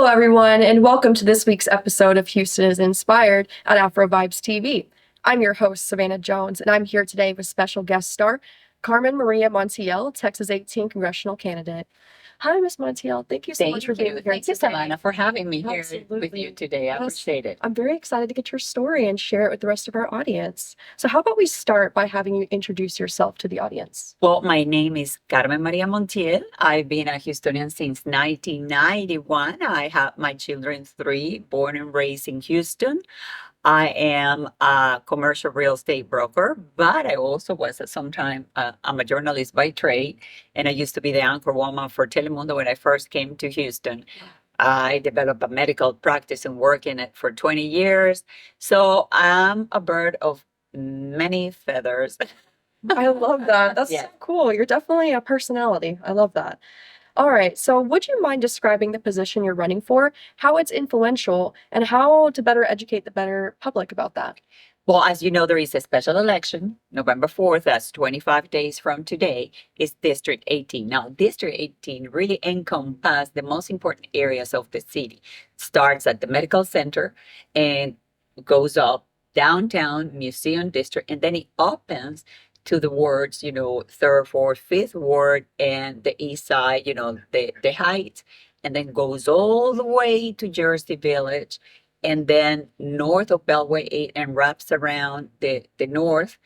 Hello, everyone, and welcome to this week's episode of Houston is Inspired at Afrovibes TV. I'm your host, Savannah Jones, and I'm here today with special guest star Carmen Maria Montiel, Texas 18 congressional candidate. Hi, Miss Montiel. Thank you so much for being here Thank you, today. Savannah, for having me here with Absolutely. you today. I Yes. appreciate it. I'm very excited to get your story and share it with the rest of our audience. So how about we start by having you introduce yourself to the audience? Well, my name is Carmen Maria Montiel. I've been a Houstonian since 1991. I have my children, three, born and raised in Houston. I am a commercial real estate broker, but I also was at some time, I'm a journalist by trade, and I used to be the anchor woman for Telemundo when I first came to Houston. I developed a medical practice and worked in it for 20 years. So I'm a bird of many feathers. I love that. That's Yeah. so cool. You're definitely a personality. I love that. All right. So, would you mind describing the position you're running for, how it's influential, and how to better educate the better public about that? Well, as you know, there is a special election, November 4th, that's 25 days from today, is District 18. Now, District 18 really encompasses the most important areas of the city. Starts at the medical center and goes up downtown, Museum District, and then it opens to the wards, third, fourth, fifth ward, and the east side, the Heights, and then goes all the way to Jersey Village and then north of Beltway 8 and wraps around the north,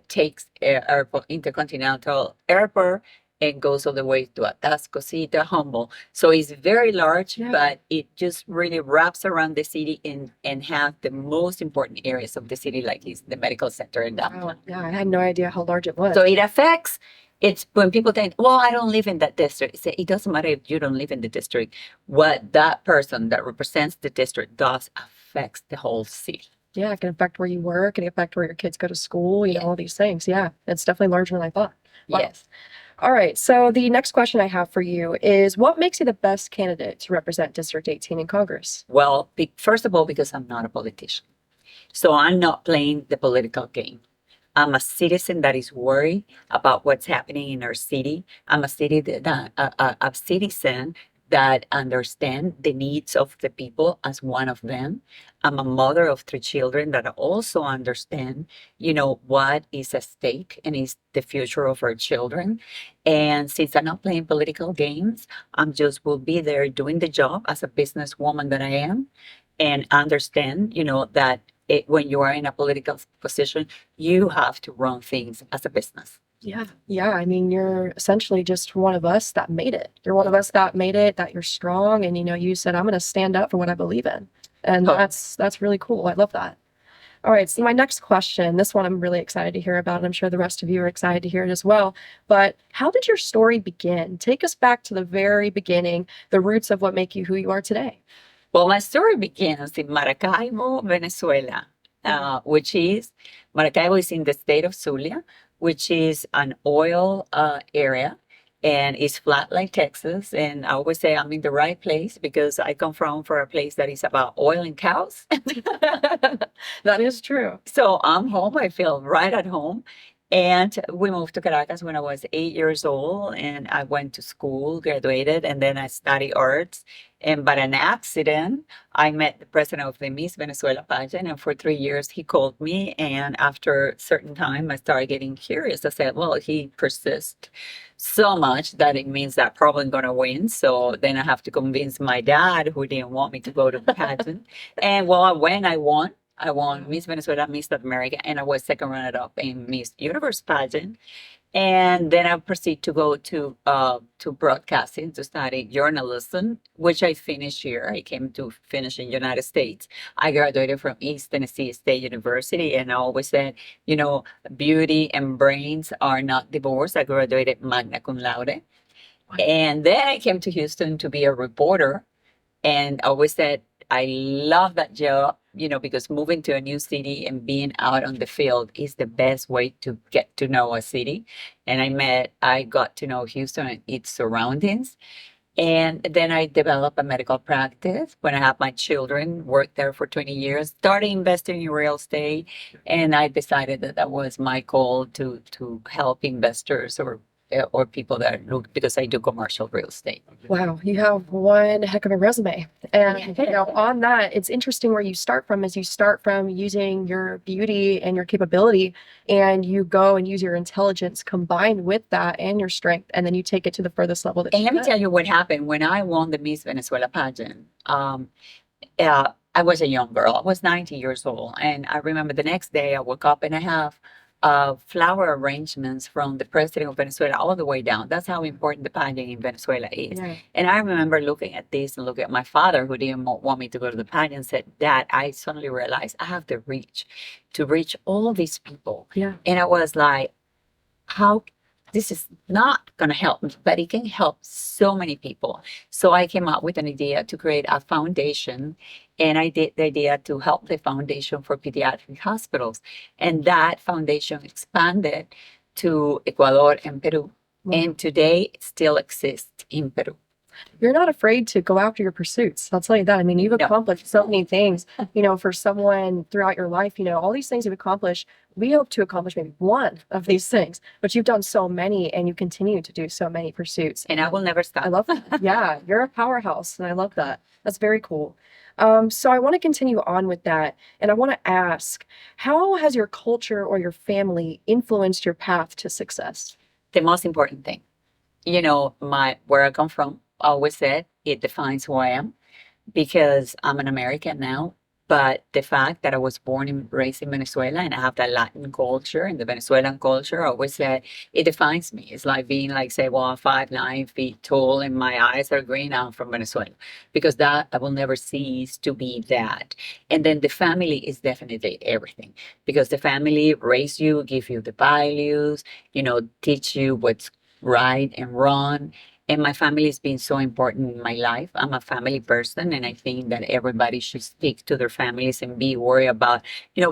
takes airport, Intercontinental Airport, and goes all the way to Atascocita, Humboldt. So it's very large, Yeah. but it just really wraps around the city and have the most important areas of the city, like is the medical center and downtown. Wow. Yeah, I had no idea how large it was. So it affects, it's when people think, well, I don't live in that district. Say, it doesn't matter if you don't live in the district. What that person that represents the district does affects the whole city. Yeah, it can affect where you work, it can affect where your kids go to school, Yeah. all these things. Yeah, it's definitely larger than I thought. Wow. Yes. All right. So, the next question I have for you is what makes you the best candidate to represent District 18 in Congress? Well, first of all, because I'm not a politician. So I'm not playing the political game. I'm a citizen that is worried about what's happening in our city. I'm a citizen that understands the needs of the people as one of them. I'm a mother of three children that also understand, what is at stake and is the future of our children. And since I'm not playing political games, I'm just will be there doing the job as a businesswoman that I am and understand, that when you are in a political position, you have to run things as a business. Yeah. Yeah. I mean, you're essentially just one of us that made it. You're one of us that made it, that you're strong. And, you said, I'm going to stand up for what I believe in. And Oh. that's really cool. I love that. All right. So my next question, this one I'm really excited to hear about. And I'm sure the rest of you are excited to hear it as well. But how did your story begin? Take us back to the very beginning, the roots of what make you who you are today. Well, my story begins in Maracaibo, Venezuela, Maracaibo is in the state of Zulia, which is an oil area and it's flat like Texas. And I always say I'm in the right place because I come from a place that is about oil and cows. That is true. So I'm home. I feel right at home. And we moved to Caracas when I was 8 years old, and I went to school, graduated, and then I studied arts. And by an accident, I met the president of the Miss Venezuela pageant, and for 3 years he called me. And after a certain time, I started getting curious. I said, "Well, he persists so much that it means that probably going to win." So then I have to convince my dad, who didn't want me to go to the pageant. And well, I went. I won. I won Miss Venezuela, Miss South America, and I was second runner-up in Miss Universe pageant. And then I proceed to go to broadcasting to study journalism, which I finished here. I came to finish in United States. I graduated from East Tennessee State University, and I always said, beauty and brains are not divorced. I graduated magna cum laude. And then I came to Houston to be a reporter, and I always said, I love that job, because moving to a new city and being out on the field is the best way to get to know a city. And I got to know Houston and its surroundings. And then I developed a medical practice when I had my children, worked there for 20 years, started investing in real estate. And I decided that was my goal to help investors or or people that look, because I do commercial real estate. Wow, you have one heck of a resume. And on that, it's interesting where you start from is you start from using your beauty and your capability, and you go and use your intelligence combined with that and your strength, and then you take it to the furthest level that And you let me can. tell you what happened when I won the Miss Venezuela pageant. I was a young girl. I was 90 years old. And I remember the next day I woke up and I have flower arrangements from the president of Venezuela all the way down. That's how important the pageant in Venezuela is. Yeah. And I remember looking at this and looking at my father, who didn't want me to go to the pageant, and said, Dad, I suddenly realized I have the reach to reach all these people. Yeah. And I was like, how this is not going to help me, but it can help so many people. So I came up with an idea to create a foundation, and I did the idea to help the foundation for pediatric hospitals. And that foundation expanded to Ecuador and Peru. Wow. And today it still exists in Peru. You're not afraid to go after your pursuits. I'll tell you that. I mean, you've No. accomplished so many things, for someone throughout your life, all these things you've accomplished. We hope to accomplish maybe one of these things, but you've done so many and you continue to do so many pursuits. And I will never stop. I love that. Yeah, you're a powerhouse and I love that. That's very cool. So I want to continue on with that. And I want to ask, how has your culture or your family influenced your path to success? The most important thing, where I come from, I always said it defines who I am, because I'm an American now. But the fact that I was born and raised in Venezuela and I have that Latin culture and the Venezuelan culture, I always said it defines me. It's like being like, say, well, I'm 5'9" tall and my eyes are green. I'm from Venezuela, because that I will never cease to be that. And then the family is definitely everything, because the family raise you, give you the values, teach you what's right and wrong. And my family has been so important in my life. I'm a family person, and I think that everybody should speak to their families and be worried about,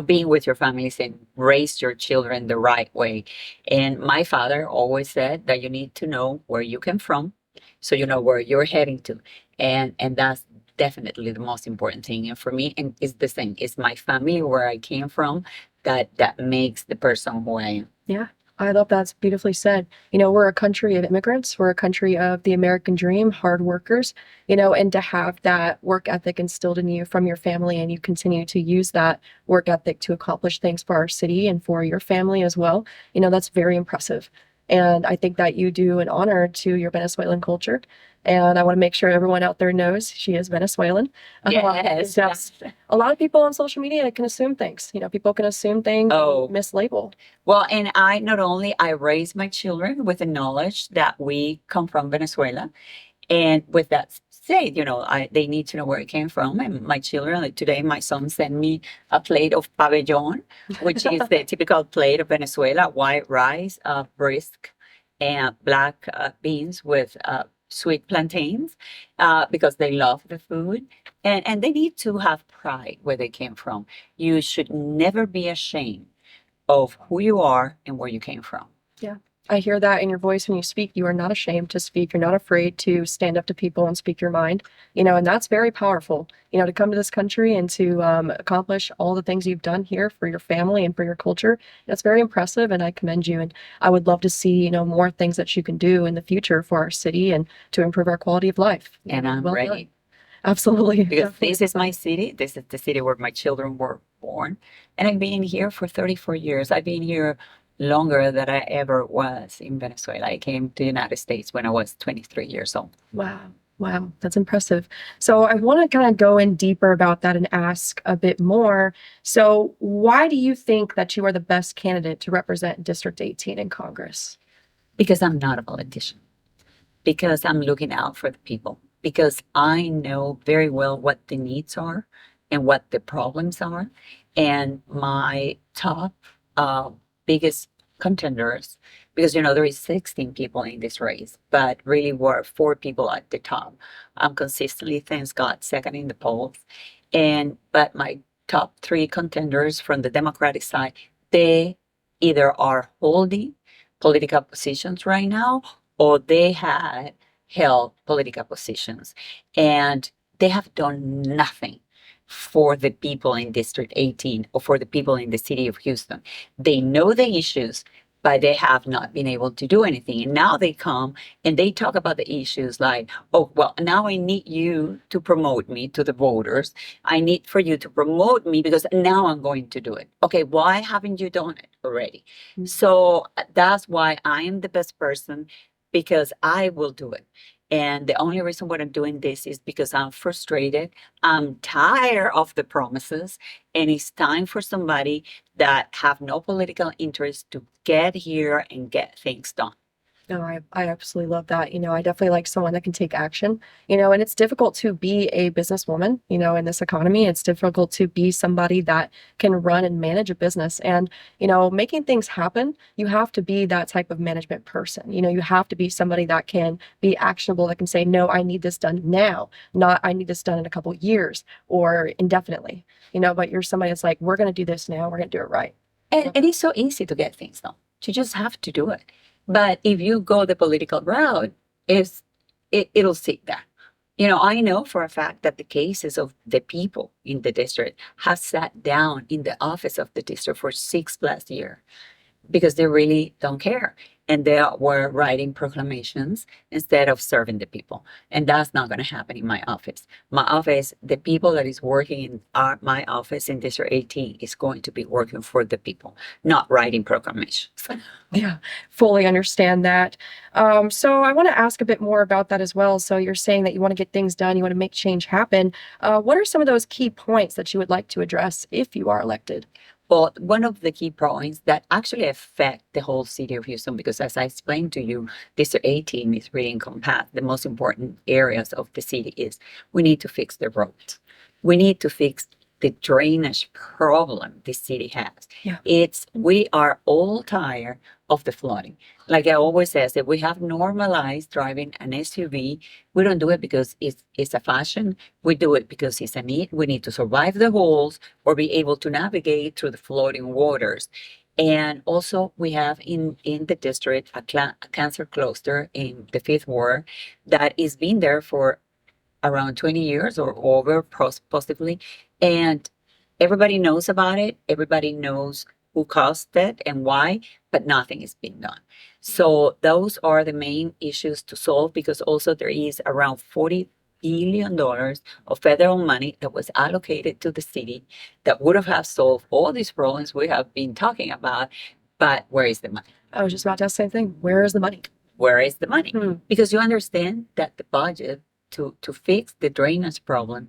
being with your families and raise your children the right way. And my father always said that you need to know where you came from, so you know where you're heading to. And that's definitely the most important thing. And for me, and it's the same. It's my family, where I came from, that makes the person who I am. Yeah. I love that. It's beautifully said. We're a country of immigrants. We're a country of the American dream, hard workers, and to have that work ethic instilled in you from your family, and you continue to use that work ethic to accomplish things for our city and for your family as well. That's very impressive. And I think that you do an honor to your Venezuelan culture. And I want to make sure everyone out there knows she is Venezuelan. Yes. Just a lot of people on social media can assume things. People can assume things, Oh. mislabel. Well, and I raise my children with the knowledge that we come from Venezuela. And with that said, they need to know where it came from. And my children, like today, my son sent me a plate of pabellon, which is the typical plate of Venezuela: white rice, brisk, and black beans with sweet plantains, because they love the food. And they need to have pride where they came from. You should never be ashamed of who you are and where you came from. Yeah. I hear that in your voice when you speak. You are not ashamed to speak. You're not afraid to stand up to people and speak your mind, and that's very powerful, to come to this country and to accomplish all the things you've done here for your family and for your culture. That's very impressive, and I commend you. And I would love to see, more things that you can do in the future for our city and to improve our quality of life. And I'm Well ready. done. Absolutely. Because this is my city. This is the city where my children were born. And I've been here for 34 years. I've been here longer than I ever was in Venezuela. I came to the United States when I was 23 years old. Wow. Wow, that's impressive. So I want to kind of go in deeper about that and ask a bit more. So why do you think that you are the best candidate to represent District 18 in Congress? Because I'm not a politician. Because I'm looking out for the people. Because I know very well what the needs are and what the problems are. And my top biggest contenders, because there is 16 people in this race, but really were 4 people at the top. I'm consistently, thanks God, second in the polls. But my top 3 contenders from the Democratic side, they either are holding political positions right now, or they had held political positions, and they have done nothing for the people in District 18 or for the people in the city of Houston. They know the issues, but they have not been able to do anything. And now they come and they talk about the issues like, oh, well, now I need you to promote me to the voters. I need for you to promote me because now I'm going to do it. Okay, why haven't you done it already? So that's why I am the best person, because I will do it. And the only reason why I'm doing this is because I'm frustrated. I'm tired of the promises, and it's time for somebody that have no political interest to get here and get things done. No, I absolutely love that. I definitely like someone that can take action, and it's difficult to be a businesswoman, in this economy. It's difficult to be somebody that can run and manage a business. And, making things happen, you have to be that type of management person. You have to be somebody that can be actionable, that can say, no, I need this done now, not I need this done in a couple years or indefinitely, but you're somebody that's like, we're going to do this now, we're going to do it right. And it's so easy to get things done. You just have to do it. But if you go the political route, it'll sit there. I know for a fact that the cases of the people in the district have sat down in the office of the district for 6+ years because they really don't care. And they were writing proclamations instead of serving the people. And that's not going to happen in my office. My office, the people that is working in my office in District 18 is going to be working for the people, not writing proclamations. Yeah, fully understand that. So I want to ask a bit more about that as well. So you're saying that you want to get things done, you want to make change happen. What are some of those key points that you would like to address if you are elected? Well, one of the key points that actually affect the whole city of Houston, because as I explained to you, District 18 is really encompassed. The most important areas of the city is we need to fix the roads. We need to fix the drainage problem the city has. Yeah. We are all tired of the flooding. Like I always say, that we have normalized driving an SUV. We don't do it because it's a fashion. We do it because it's a need. We need to survive the holes or be able to navigate through the flooding waters. And also we have in the district a cancer cluster in the Fifth Ward that is been there for around 20 years or over, possibly. And everybody knows about it. Everybody knows who caused it and why, but nothing is being done. So those are the main issues to solve, because also there is around $40 billion of federal money that was allocated to the city that would have solved all these problems we have been talking about. But where is the money? I was just about to ask the same thing. Where is the money? Where is the money? Because you understand that the budget to fix the drainage problem,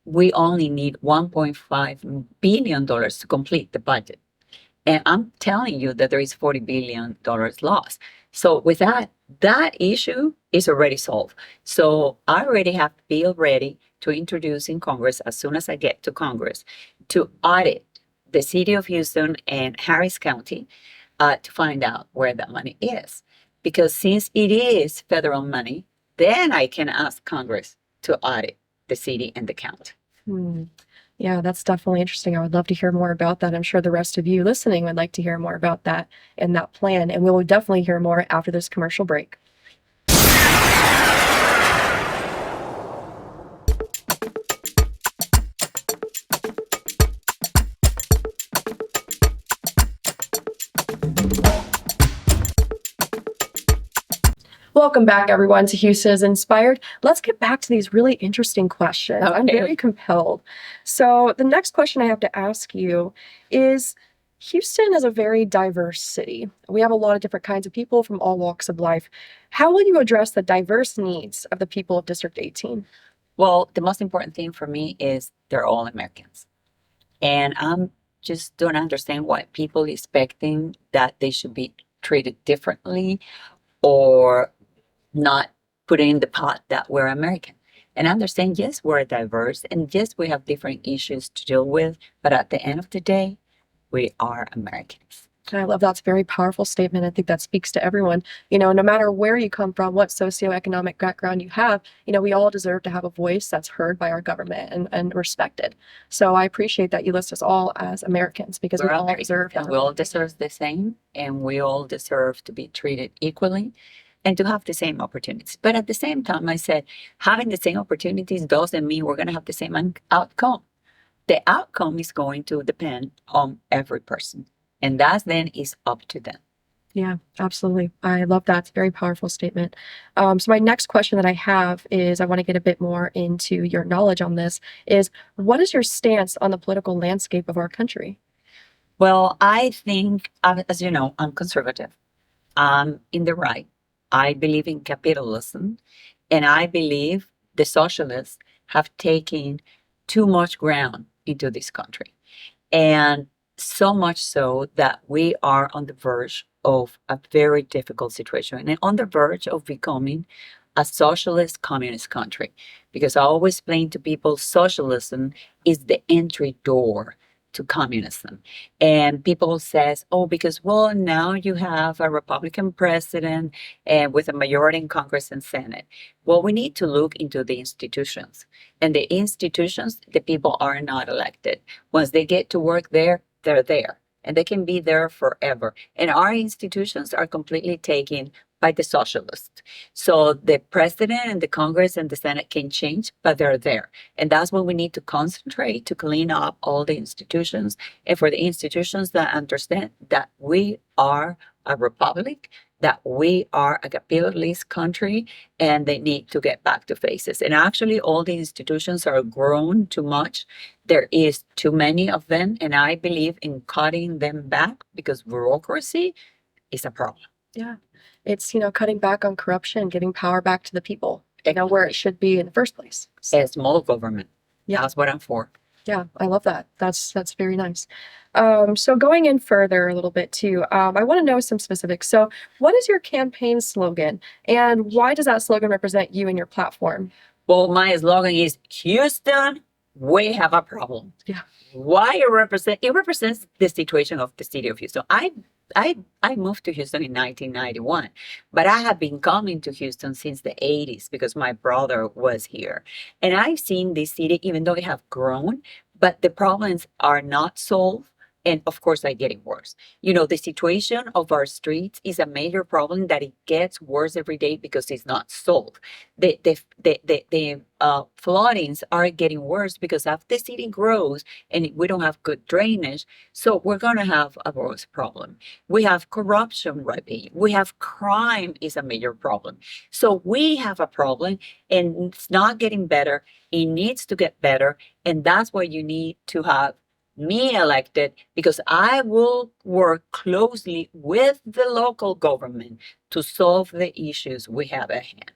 we only need $1.5 billion to complete the budget. And I'm telling you that there is $40 billion lost. So with that issue is already solved. So I already have a bill ready to introduce in Congress as soon as I get to Congress to audit the city of Houston and Harris County to find out where that money is. Because since it is federal money, then I can ask Congress to audit the city and the county. Yeah, that's definitely interesting. I would love to hear more about that. I'm sure the rest of you listening would like to hear more about that and that plan. And we will definitely hear more after this commercial break. Welcome back, everyone, to Houston is Inspired. Let's get back to these really interesting questions. Okay. I'm very compelled. So the next question I have to ask you is, Houston is a very diverse city. We have a lot of different kinds of people from all walks of life. How will you address the diverse needs of the people of District 18? Well, the most important thing for me is they're all Americans. And I'm just don't understand why people expecting that they should be treated differently or not put in the pot that we're American. And understand, yes, we're diverse, and yes, we have different issues to deal with, but at the end of the day, we are Americans. I love that's a very powerful statement. I think that speaks to everyone. No matter where you come from, what socioeconomic background you have, we all deserve to have a voice that's heard by our government and respected. So I appreciate that you list us all as Americans, because we all deserve that. We all deserve the same, and we all deserve to be treated equally and to have the same opportunities. But at the same time, I said, having the same opportunities doesn't mean we're going to have the same outcome. The outcome is going to depend on every person. And that then is up to them. Yeah, absolutely. I love that. It's a very powerful statement. So my next question that I have is I want to get a bit more into your knowledge on this is what is your stance on the political landscape of our country? Well, I think, as you know, I'm conservative. I'm in the right. I believe in capitalism, and I believe the socialists have taken too much ground into this country. And so much so that we are on the verge of a very difficult situation and on the verge of becoming a socialist communist country. Because I always explain to people socialism is the entry door to communism. And people says, oh, because well, now you have a Republican president and with a majority in Congress and Senate. Well, we need to look into the institutions. And the institutions, the people are not elected. Once they get to work there, they're there and they can be there forever. And our institutions are completely taken by the socialists. So the president and the Congress and the Senate can change, but they're there. And that's what we need to concentrate to clean up all the institutions and for the institutions that understand that we are a republic, that we are a capitalist country, and they need to get back to faces. And actually, all the institutions are grown too much. There is too many of them, and I believe in cutting them back because bureaucracy is a problem. Yeah. It's, cutting back on corruption, getting power back to the people, where it should be in the first place. A small government. Yeah. That's what I'm for. Yeah, I love that. That's very nice. So going in further a little bit too, I want to know some specifics. So what is your campaign slogan and why does that slogan represent you and your platform? Well, my slogan is Houston, we have a problem. Yeah. Why it represents the situation of the city of Houston. I moved to Houston in 1991, but I have been coming to Houston since the 80s because my brother was here. And I've seen this city, even though it have grown, but the problems are not solved. And of course, are getting worse. The situation of our streets is a major problem that it gets worse every day because it's not solved. The floodings are getting worse because as the city grows and we don't have good drainage, so we're going to have a worse problem. We have corruption, right? We have crime is a major problem. So we have a problem and it's not getting better. It needs to get better. And that's why you need to have me elected because I will work closely with the local government to solve the issues we have at hand.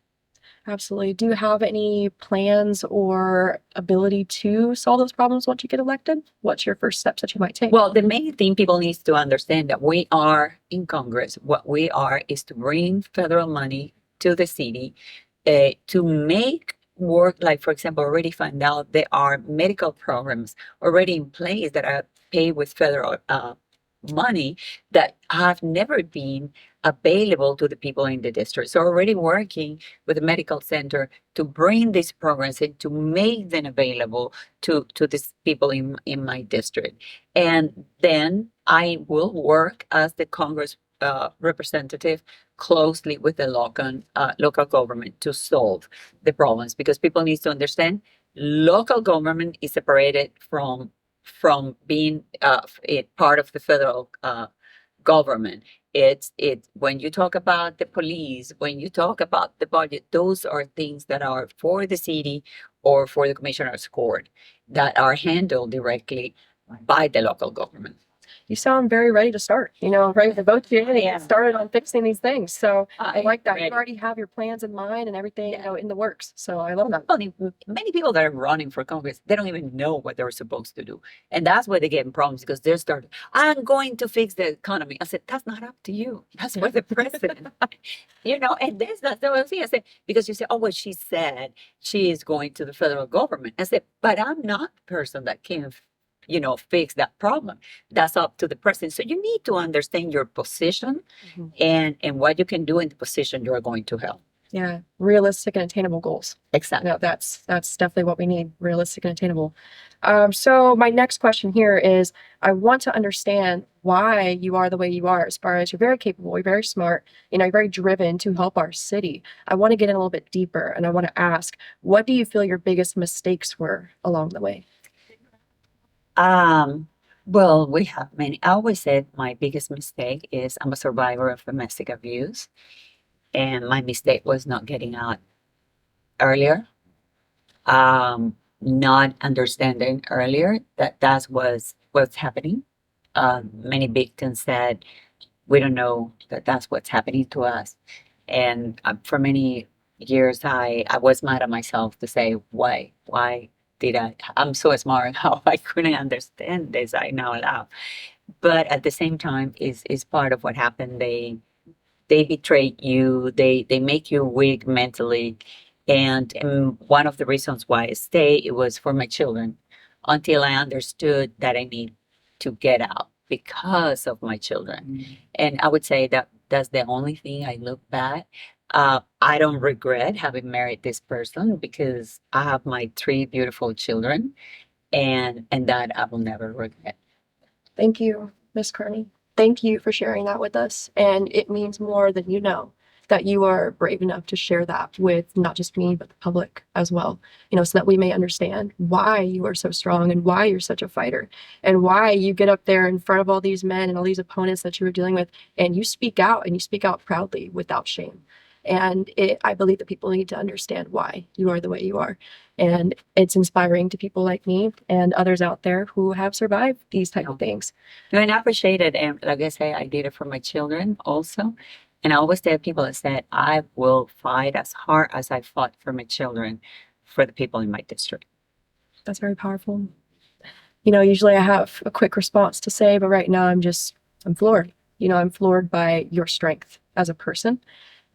Absolutely. Do you have any plans or ability to solve those problems once you get elected? What's your first steps that you might take? Well, the main thing people need to understand that we are in Congress. What we are is to bring federal money to the city to make work, like for example, already found out there are medical programs already in place that are paid with federal money that have never been available to the people in the district. So already working with the medical center to bring these programs and to make them available to these people in my district. And then I will work as the Congress representative closely with the local government to solve the problems because people need to understand local government is separated from being part of the federal government. It's when you talk about the police, when you talk about the budget, those are things that are for the city or for the commissioner's court that are handled directly by the local government. You sound very ready to start, ready to vote you in and get started on fixing these things. So I like that. You already have your plans in mind and everything, in the works. So I love that. Many people that are running for Congress, they don't even know what they're supposed to do. And that's why they get in problems because they're starting, I'm going to fix the economy. I said, that's not up to you. That's for the president. And that's not the thing. I said, because you say, oh, well, she said she is going to the federal government. I said, but I'm not the person that can fix that problem. That's up to the president. So you need to understand your position and what you can do in the position you're going to help. Yeah, realistic and attainable goals. Exactly. That's definitely what we need, realistic and attainable. So my next question here is, I want to understand why you are the way you are as far as you're very capable, you're very smart, you're very driven to help our city. I want to get in a little bit deeper and I want to ask, what do you feel your biggest mistakes were along the way? Well, we have many. I always said my biggest mistake is I'm a survivor of domestic abuse, and my mistake was not getting out earlier, not understanding earlier that that's what's happening. Many victims said, "We don't know that that's what's happening to us," and for many years, I was mad at myself to say, "Why did I? I'm so smart. How I couldn't understand this? I now laugh." But at the same time is part of what happened. They betray you, they make you weak mentally. And one of the reasons why I stay, it was for my children, until I understood that I need to get out because of my children. And I would say that that's the only thing I look back. I don't regret having married this person because I have my three beautiful children, and that I will never regret. Thank you, Miss Kearney. Thank you for sharing that with us. And it means more than you know that you are brave enough to share that with not just me, but the public as well, so that we may understand why you are so strong and why you're such a fighter and why you get up there in front of all these men and all these opponents that you were dealing with and you speak out and you speak out proudly without shame. And I believe that people need to understand why you are the way you are. And it's inspiring to people like me and others out there who have survived these type of things. No, and I appreciate it. And like I say, I did it for my children also. And I always tell people, I said, I will fight as hard as I fought for my children for the people in my district. That's very powerful. Usually I have a quick response to say, but right now I'm floored. I'm floored by your strength as a person.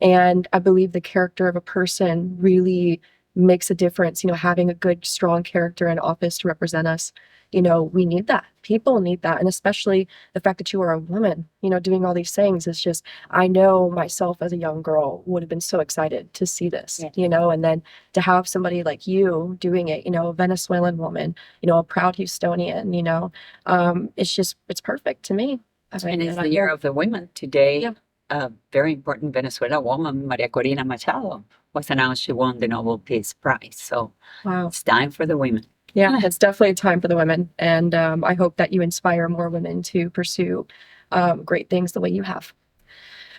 And I believe the character of a person really makes a difference. Having a good, strong character in office to represent us, we need that. People need that. And especially the fact that you are a woman, doing all these things is just, I know myself as a young girl would have been so excited to see this, and then to have somebody like you doing it, a Venezuelan woman, a proud Houstonian, it's perfect to me. And it's the year of the women today. Yeah. A very important Venezuela woman, Maria Corina Machado, was announced she won the Nobel Peace Prize. So Wow. it's time for the women. Yeah, it's definitely a time for the women. And I hope that you inspire more women to pursue great things the way you have.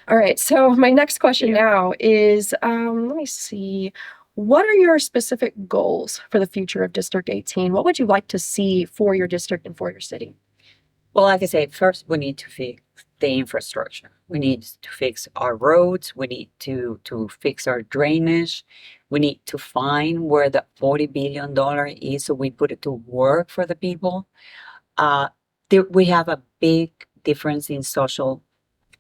All right. So my next question now is, let me see. What are your specific goals for the future of District 18? What would you like to see for your district and for your city? Well, like I say, first we need to fix the infrastructure. We need to fix our roads. We need to fix our drainage. We need to find where the $40 billion is so we put it to work for the people. We have a big difference in social,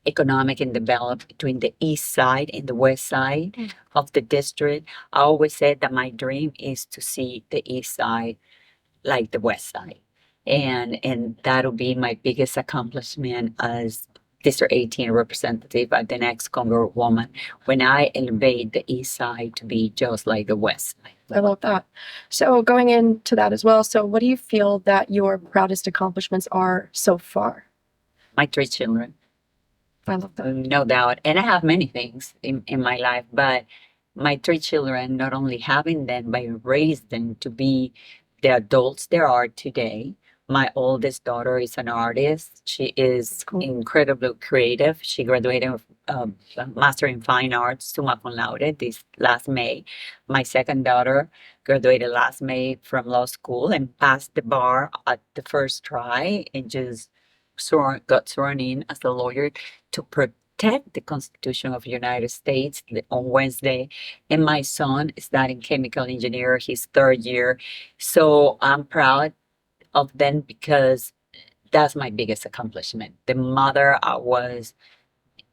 economic, and development between the east side and the west side of the district. I always said that my dream is to see the east side like the west side. And that'll be my biggest accomplishment as District 18 representative at the next Congresswoman, when I elevate the east side to be just like the west side. I love that. So going into that as well, so what do you feel that your proudest accomplishments are so far? My three children. I love that. No doubt. And I have many things in my life, but my three children, not only having them, but I raised them to be the adults they are today. My oldest daughter is an artist. She is incredibly creative. She graduated with a Master in Fine Arts, summa cum laude, this last May. My second daughter graduated last May from law school and passed the bar at the first try and just got sworn in as a lawyer to protect the Constitution of the United States on Wednesday. And my son is studying chemical engineer, his third year. So I'm proud of them because that's my biggest accomplishment. The mother I was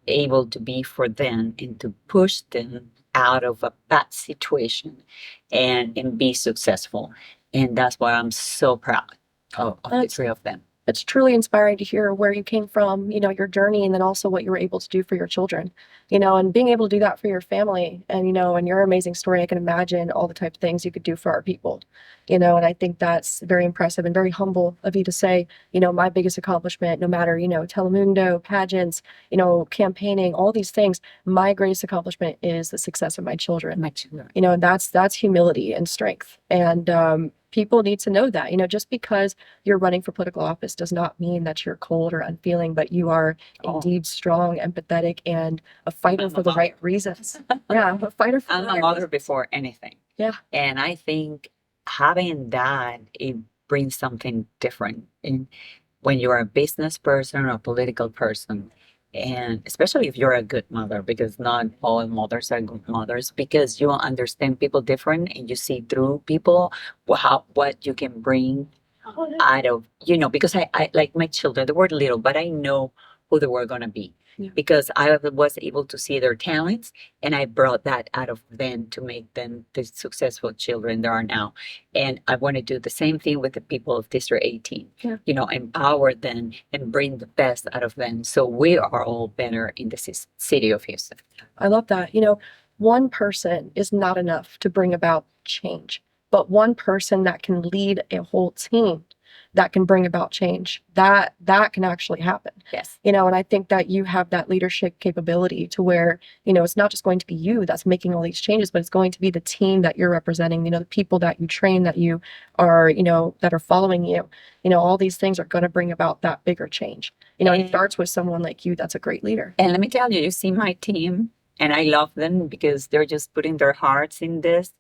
able to be for them and to push them out of a bad situation and be successful. And that's why I'm so proud of the three of them. It's truly inspiring to hear where you came from, your journey, and then also what you were able to do for your children, and being able to do that for your family. And, and your amazing story, I can imagine all the type of things you could do for our people, And I think that's very impressive and very humble of you to say, my biggest accomplishment, no matter, Telemundo, pageants, campaigning, all these things, my greatest accomplishment is the success of my children. My children. And that's humility and strength. And people need to know that, just because you're running for political office does not mean that you're cold or unfeeling, but you are indeed strong, empathetic, and a fighter for the right reasons. Yeah, a fighter for I'm the a right mother reasons. before anything. Yeah. And I think having that, it brings something different in when you're a business person or a political person. And especially if you're a good mother, because not all mothers are good mothers, because you understand people different and you see through people what you can bring out of, because I like my children, they were little, but I know who they were going to be. Yeah. Because I was able to see their talents and I brought that out of them to make them the successful children they are now. And I want to do the same thing with the people of District 18, Yeah. Empower them and bring the best out of them. So we are all better in the city of Houston. I love that. One person is not enough to bring about change, but one person that can lead a whole team that can bring about change, that can actually happen. Yes. And I think that you have that leadership capability to where, it's not just going to be you that's making all these changes, but it's going to be the team that you're representing, the people that you train, that you are, that are following you. All these things are going to bring about that bigger change. It starts with someone like you that's a great leader. And let me tell you, you see my team, and I love them because they're just putting their hearts in this,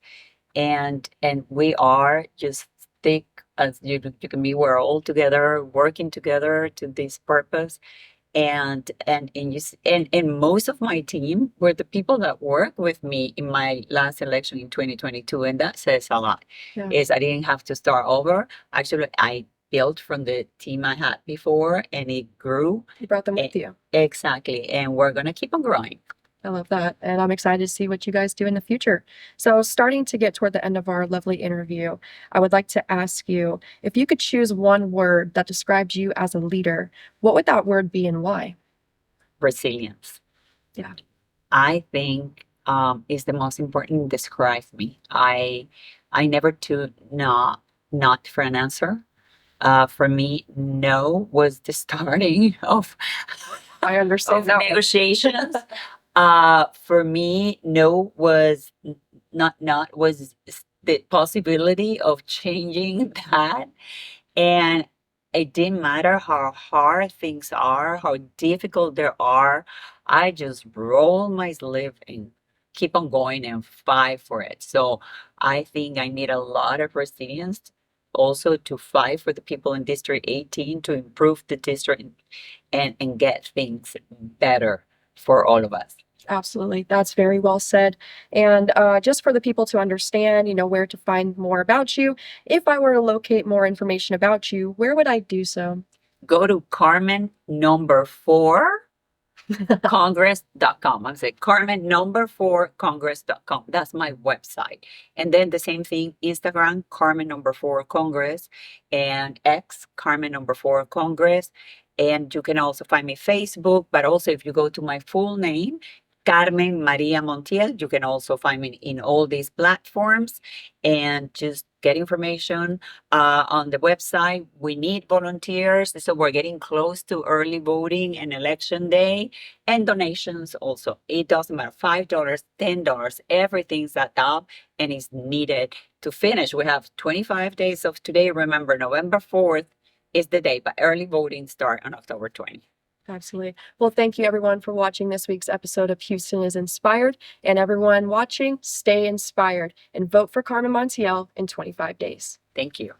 and we are just thick as you can be. We're all together, working together to this purpose, and most of my team were the people that worked with me in my last election in 2022, and that says a lot. Yeah. Is I didn't have to start over. Actually, I built from the team I had before, and it grew. You brought them with you. Exactly, and we're gonna keep on growing. I love that. And I'm excited to see what you guys do in the future. So, starting to get toward the end of our lovely interview, I would like to ask you if you could choose one word that described you as a leader, what would that word be and why? Resilience. Yeah. I think is the most important. Describe me. I never to not for an answer. For me, no was the starting of I understand of now. negotiations. For me, no was not was the possibility of changing that. And it didn't matter how hard things are, how difficult they are. I just roll my sleeve and keep on going and fight for it. So I think I need a lot of resilience also to fight for the people in District 18 to improve the district and get things better for all of us. Absolutely. That's very well said. And just for the people to understand, where to find more about you, if I were to locate more information about you, where would I do so? Go to Carmen number 4 congress.com. I'm saying Carmen number 4 congress.com. That's my website. And then the same thing, Instagram, Carmen number 4 Congress, and X, Carmen number 4 Congress. And you can also find me Facebook, but also if you go to my full name, Carmen Maria Montiel, you can also find me in all these platforms and just get information on the website. We need volunteers, so we're getting close to early voting and election day, and donations also. It doesn't matter, $5, $10, everything's at up and is needed to finish. We have 25 days of today. Remember, November 4th is the day, but early voting start on October 20th. Absolutely. Well, thank you everyone for watching this week's episode of Houston is Inspired. And everyone watching, stay inspired and vote for Carmen Montiel in 25 days. Thank you.